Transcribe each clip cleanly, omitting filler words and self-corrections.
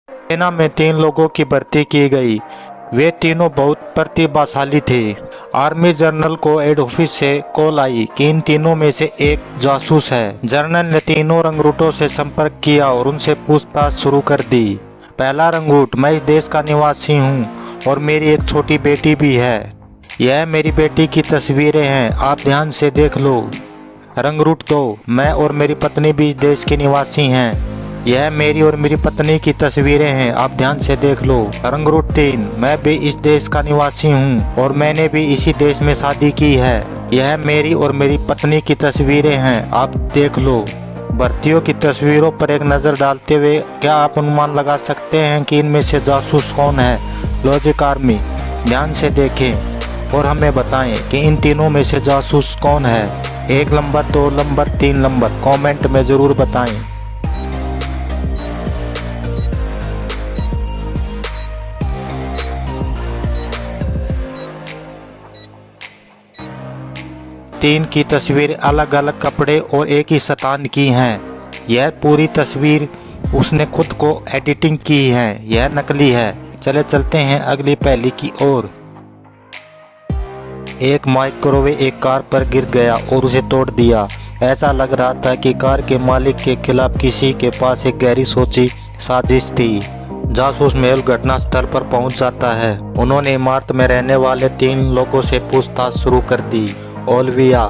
सेना में 3 लोगों की भर्ती की गई। वे तीनों बहुत प्रतिभाशाली थे। आर्मी जनरल को हेड ऑफिस से कॉल आई कि इन तीनों में से एक जासूस है। जनरल ने तीनों रंगरूटों से संपर्क किया और उनसे पूछताछ शुरू कर दी। पहला रंगरूट, मैं इस देश का निवासी हूँ और मेरी एक छोटी बेटी भी है। यह मेरी बेटी की तस्वीरें हैं, आप ध्यान से देख लो। रंगरूट 2, मैं और मेरी पत्नी भी इस देश के निवासी हैं। यह मेरी और मेरी पत्नी की तस्वीरें हैं, आप ध्यान से देख लो। रंगरूट 3, मैं भी इस देश का निवासी हूँ और मैंने भी इसी देश में शादी की है। यह मेरी और मेरी पत्नी की तस्वीरें हैं, आप देख लो। भर्तियों की तस्वीरों पर एक नज़र डालते हुए क्या आप अनुमान लगा सकते हैं कि इनमें से जासूस कौन है? लॉजिक आर्मी, ध्यान से देखें और हमें बताएं कि इन तीनों में से जासूस कौन है। 1 नंबर, 2 नंबर, 3 नंबर, कमेंट में ज़रूर बताएं। तीन की तस्वीर अलग अलग कपड़े और एक ही शतान की हैं। यह पूरी तस्वीर उसने खुद को एडिटिंग की है, यह नकली है। चले चलते हैं अगली पहेली की ओर। एक माइक्रोवेव एक कार पर गिर गया और उसे तोड़ दिया। ऐसा लग रहा था कि कार के मालिक के खिलाफ किसी के पास एक गहरी सोची साजिश थी। जासूस मेहुल घटना स्थल पर पहुंच जाता है। उन्होंने इमारत में रहने वाले 3 लोगों से पूछताछ शुरू कर दी। ओलिविया,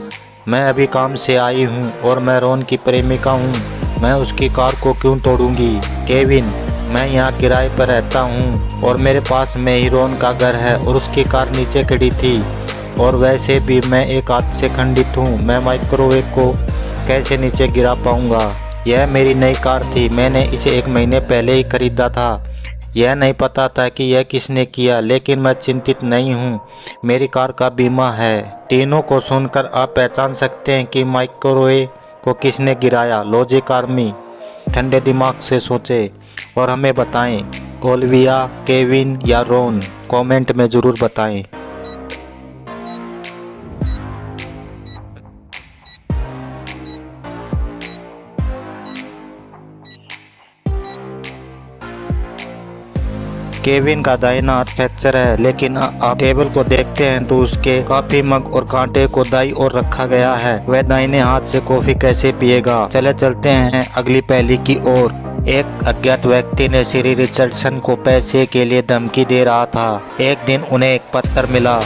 मैं अभी काम से आई हूँ और मैं रोन की प्रेमिका हूँ, मैं उसकी कार को क्यों तोड़ूंगी? केविन, मैं यहाँ किराए पर रहता हूँ और मेरे पास में ही रोन का घर है और उसकी कार नीचे खड़ी थी और वैसे भी मैं एक हाथ से खंडित हूँ, मैं माइक्रोवेव को कैसे नीचे गिरा पाऊँगा? यह मेरी नई कार थी, मैंने इसे 1 महीने पहले ही खरीदा था। यह नहीं पता था कि यह किसने किया, लेकिन मैं चिंतित नहीं हूँ, मेरी कार का बीमा है। तीनों को सुनकर आप पहचान सकते हैं कि माइक्रोवेव को किसने गिराया। लॉजिक आर्मी, ठंडे दिमाग से सोचे और हमें बताएं, ओलिविया, केविन या रोन? कमेंट में ज़रूर बताएं। केविन का दाहिना हाथ फ्रैक्चर है, लेकिन आप टेबल को देखते हैं तो उसके कॉफी मग और कांटे को दाई ओर रखा गया है। वह दाहिने हाथ से कॉफी कैसे पिएगा? चले चलते हैं अगली पहेली की ओर। एक अज्ञात व्यक्ति ने श्री रिचर्डसन को पैसे के लिए धमकी दे रहा था। एक दिन उन्हें एक पत्र मिला।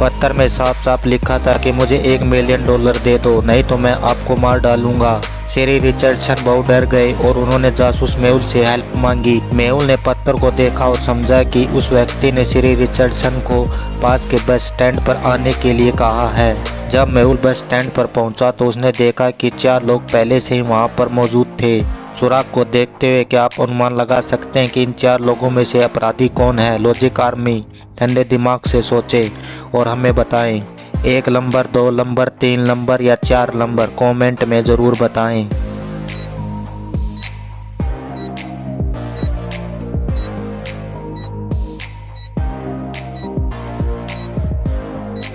पत्र में साफ साफ लिखा था कि मुझे $1 मिलियन दे दो, नहीं तो मैं आपको मार डालूंगा। श्री रिचर्डसन बहुत डर गए और उन्होंने जासूस मेहुल से हेल्प मांगी। मेहुल ने पत्र को देखा और समझा कि उस व्यक्ति ने श्री रिचर्डसन को पास के बस स्टैंड पर आने के लिए कहा है। जब मेहुल बस स्टैंड पर पहुंचा तो उसने देखा कि 4 लोग पहले से ही वहां पर मौजूद थे। सुराग को देखते हुए क्या आप अनुमान लगा सकते हैं कि इन 4 लोगों में से अपराधी कौन है? लॉजिक आर्मी, ठंडे दिमाग से सोचे और हमें बताएं। 1 नंबर, 2 नंबर, 3 नंबर या 4 नंबर, कमेंट में ज़रूर बताएं।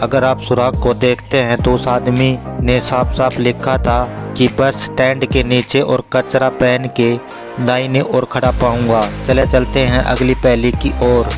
अगर आप सुराग को देखते हैं तो उस आदमी ने साफ साफ लिखा था कि बस स्टैंड के नीचे और कचरा पहन के दाहिने ओर खड़ा पाऊंगा। चले चलते हैं अगली पहेली की ओर।